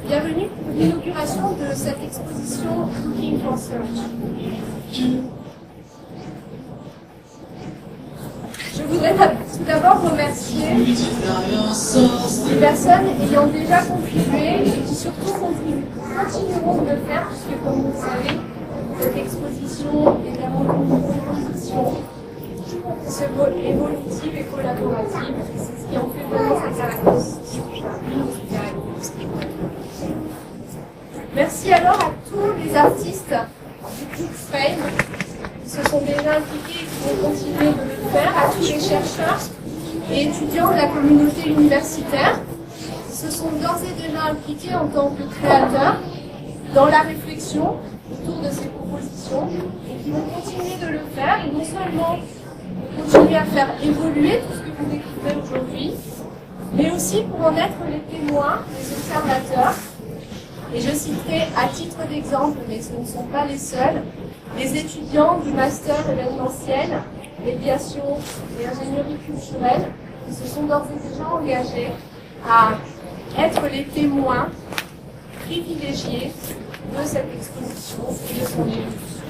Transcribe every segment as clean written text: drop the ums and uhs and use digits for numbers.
Bienvenue pour l'inauguration de cette exposition Looking for Search. Je voudrais tout d'abord remercier les personnes ayant déjà contribué et qui surtout continueront de le faire, puisque comme vous le savez, cette exposition est avant une proposition évolutive et collaborative. C'est ce qui en fait vraiment cette caractéristique. Merci alors à tous les artistes du groupe Frame qui se sont déjà impliqués et qui vont continuer de le faire, à tous les chercheurs et étudiants de la communauté universitaire qui se sont d'ores et déjà impliqués en tant que créateurs dans la réflexion autour de ces propositions et qui vont continuer de le faire et non seulement continuer à faire évoluer tout ce que vous découvrez aujourd'hui, mais aussi pour en être les témoins, les observateurs. Et je citerai à titre d'exemple, mais ce ne sont pas les seuls, les étudiants du master événementiel, médiation et ingénierie culturelle, qui se sont d'ores et déjà engagés à être les témoins privilégiés de cette exposition et de son évolution.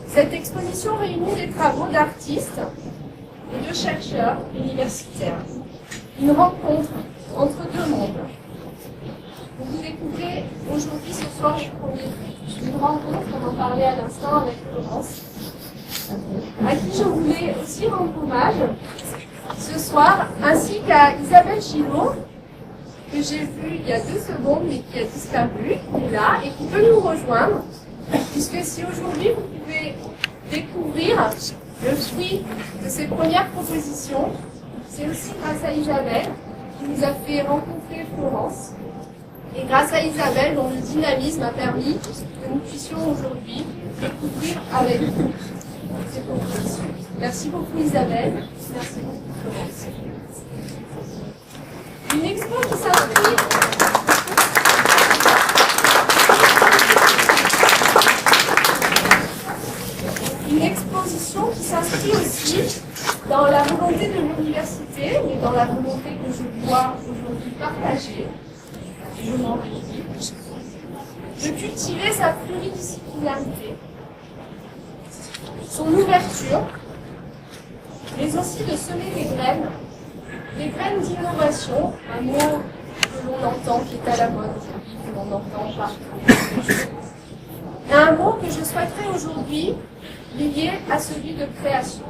Cette exposition réunit des travaux d'artistes et de chercheurs universitaires. Une rencontre entre deux mondes. Vous découvrez aujourd'hui, ce soir, une rencontre, on en parlait à l'instant avec Florence, à qui je voulais aussi rendre hommage ce soir, ainsi qu'à Isabelle Gillot, que j'ai vue il y a 2 secondes mais qui a disparu, qui est là et qui peut nous rejoindre, puisque si aujourd'hui vous pouvez découvrir le fruit de ces premières propositions, c'est aussi grâce à Isabelle qui nous a fait rencontrer Florence. Et grâce à Isabelle, dont le dynamisme a permis que nous puissions aujourd'hui découvrir avec vous ces propositions. Merci beaucoup Isabelle, merci beaucoup Florence. Une expo qui s'inscrit aussi dans la volonté de l'université, mais dans la volonté que je dois aujourd'hui partager. Je m'en réjouis, de cultiver sa pluridisciplinarité, son ouverture, mais aussi de semer des graines d'innovation, un mot que l'on entend, qui est à la mode aujourd'hui, que l'on entend partout. Et un mot que je souhaiterais aujourd'hui lier à celui de création.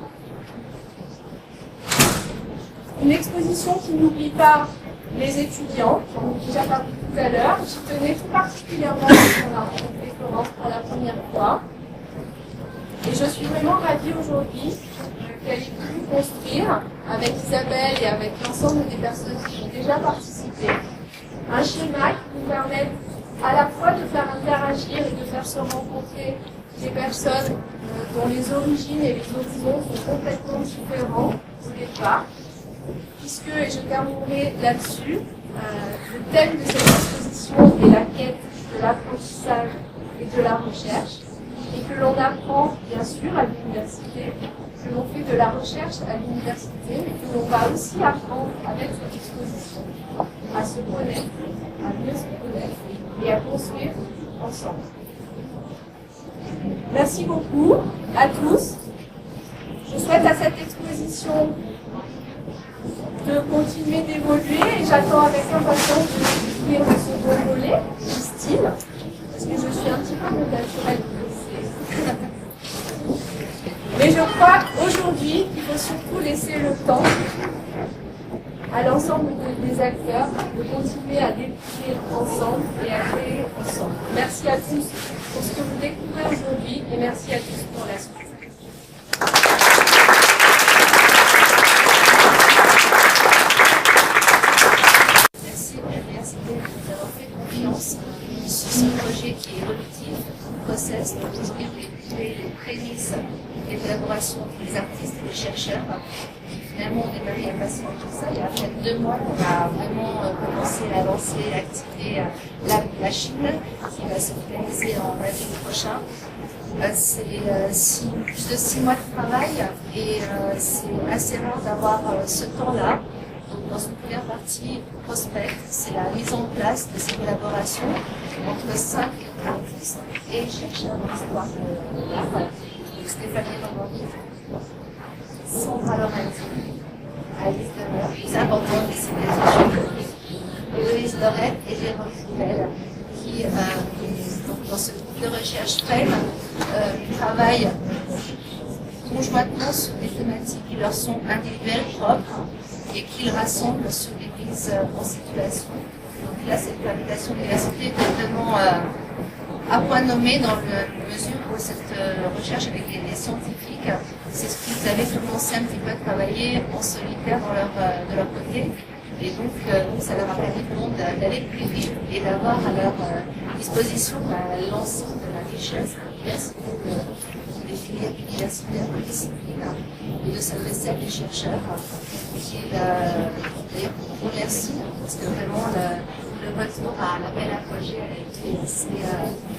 Une exposition qui n'oublie pas les étudiants, j'en ai déjà parlé tout à l'heure. J'y tenais tout particulièrement quand on a rencontré Florence pour la première fois. Et je suis vraiment ravie aujourd'hui qu'elle ait pu construire, avec Isabelle et avec l'ensemble des personnes qui ont déjà participé, un schéma qui nous permet à la fois de faire interagir et de faire se rencontrer des personnes dont les origines et les horizons sont complètement différents au départ, puisque, et je terminerai là-dessus, le thème de cette exposition est la quête de l'apprentissage et de la recherche, et que l'on apprend bien sûr à l'université, que l'on fait de la recherche à l'université, mais que l'on va aussi apprendre avec cette exposition à se connaître, à mieux se connaître et à construire ensemble. Merci beaucoup à tous. Je souhaite à cette exposition de continuer d'évoluer et j'attends avec impatience de découvrir le second volet, du style, parce que je suis un petit peu naturelle. Mais je crois qu'aujourd'hui, il faut surtout laisser le temps à l'ensemble des acteurs de continuer à découvrir ensemble et à créer ensemble. Merci à tous pour ce que vous découvrez aujourd'hui et merci à tous pour la suite. Merci d'avoir fait confiance sur ce projet qui est évolutif, process, donc ouvrir les prémices des collaborations entre les artistes et les chercheurs. Finalement, on démarre il n'y a pas si longtemps que ça, il y a à peine 2 mois qu'on va vraiment commencer à lancer, à activer la machine qui va s'organiser en avril prochain. C'est plus de 6 mois de travail et c'est assez rare d'avoir ce temps-là Donc, dans une première partie, prospect, c'est la mise en place de ces collaborations entre 5 artistes et chercheurs en histoire de l'art. Donc, Stéphanie Normandie, Sandra Laurenti, Alice Demeure, plus importante des cités, Louise Lorette et Jérôme Fouvel, qui, donc, dans ce groupe de recherche FRAME, travaillent conjointement sur des thématiques qui leur sont individuelles, propres, et qu'ils rassemblent sur des mises en situation. Donc là, cette invitation de l'université est vraiment à point nommé dans la mesure où cette recherche avec les scientifiques, c'est ce qu'ils avaient commencé un petit peu à travailler en solitaire de leur côté. Et donc, ça leur a permis d'aller plus vite et d'avoir à leur disposition l'ensemble de la richesse des filières universitaires, des disciplines, et de s'adresser à des chercheurs qui remercient, parce que vraiment le retour à l'appel à projet a été assez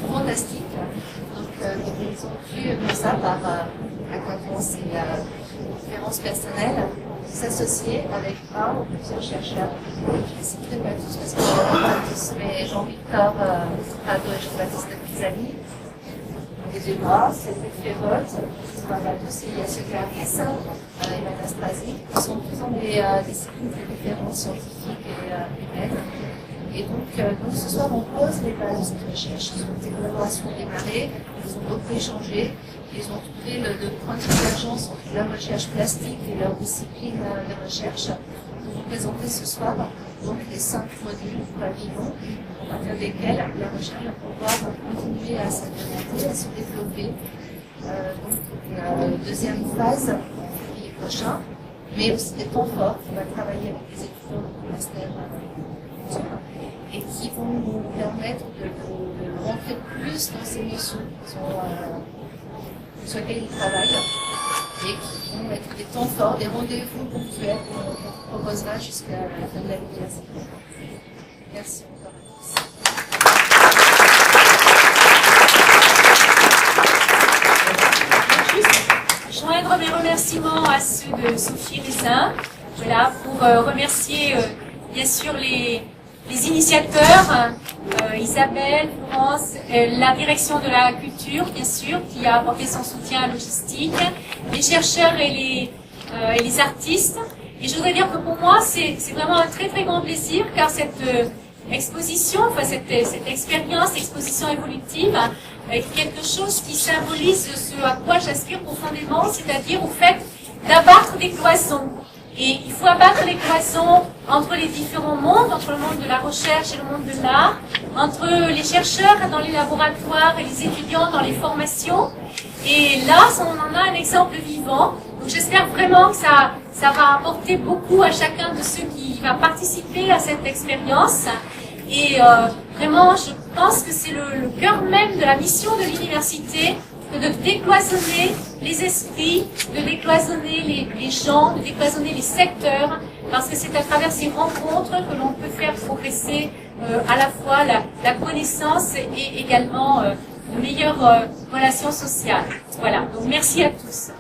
fantastique. Donc, ils ont pu, comme ça, par acquaintance et conférences personnelles, s'associer avec un ou plusieurs chercheurs. Je ne citerai pas tous parce que je ne pas tous, mais Jean-Victor Prado et Jean-Baptiste Pisani, les Débras, Cédric Férold, tous, il y a ce Clarisse, Emmanuel Astrasi, qui sont tous dans des disciplines très différentes, scientifiques et humaines. Et donc, ce soir, on pose les bases de cette recherche. Ils ont des collaborations démarrées, ils ont beaucoup échangé, ils ont trouvé le point de convergence entre leur recherche plastique et leur discipline de recherche. Nous vous présenter ce soir donc les 5 modules pavillons, à partir desquels la recherche va pouvoir continuer à s'orienter, à se développer. Donc, une deuxième phase, février prochain, mais aussi des temps forts. On va travailler avec les étudiants du master et qui vont nous permettre de rentrer plus dans ces notions sur lesquelles ils travaillent et qui vont être des temps forts, des rendez-vous ponctuels qu'on proposera jusqu'à la fin de la l'université. Merci encore à tous. Joindre mes remerciements à ceux de Sophie Raisin, voilà, pour remercier bien sûr les initiateurs, Isabelle, Florence, la direction de la culture, bien sûr, qui a apporté son soutien logistique, les chercheurs et les artistes. Et je voudrais dire que pour moi, c'est vraiment un très très grand plaisir, car cette exposition, enfin cette expérience, exposition évolutive, est quelque chose qui symbolise ce à quoi j'aspire profondément, c'est-à-dire au fait d'abattre des cloisons. Et il faut abattre les cloisons entre les différents mondes, entre le monde de la recherche et le monde de l'art, entre les chercheurs dans les laboratoires et les étudiants dans les formations. Et là, on en a un exemple vivant. Donc j'espère vraiment que ça va apporter beaucoup à chacun de ceux qui va participer à cette expérience. Et vraiment, je pense que c'est le cœur même de la mission de l'université, de décloisonner les esprits, de décloisonner les gens, de décloisonner les secteurs, parce que c'est à travers ces rencontres que l'on peut faire progresser à la fois la connaissance et également de meilleures relations sociales. Voilà, donc merci à tous.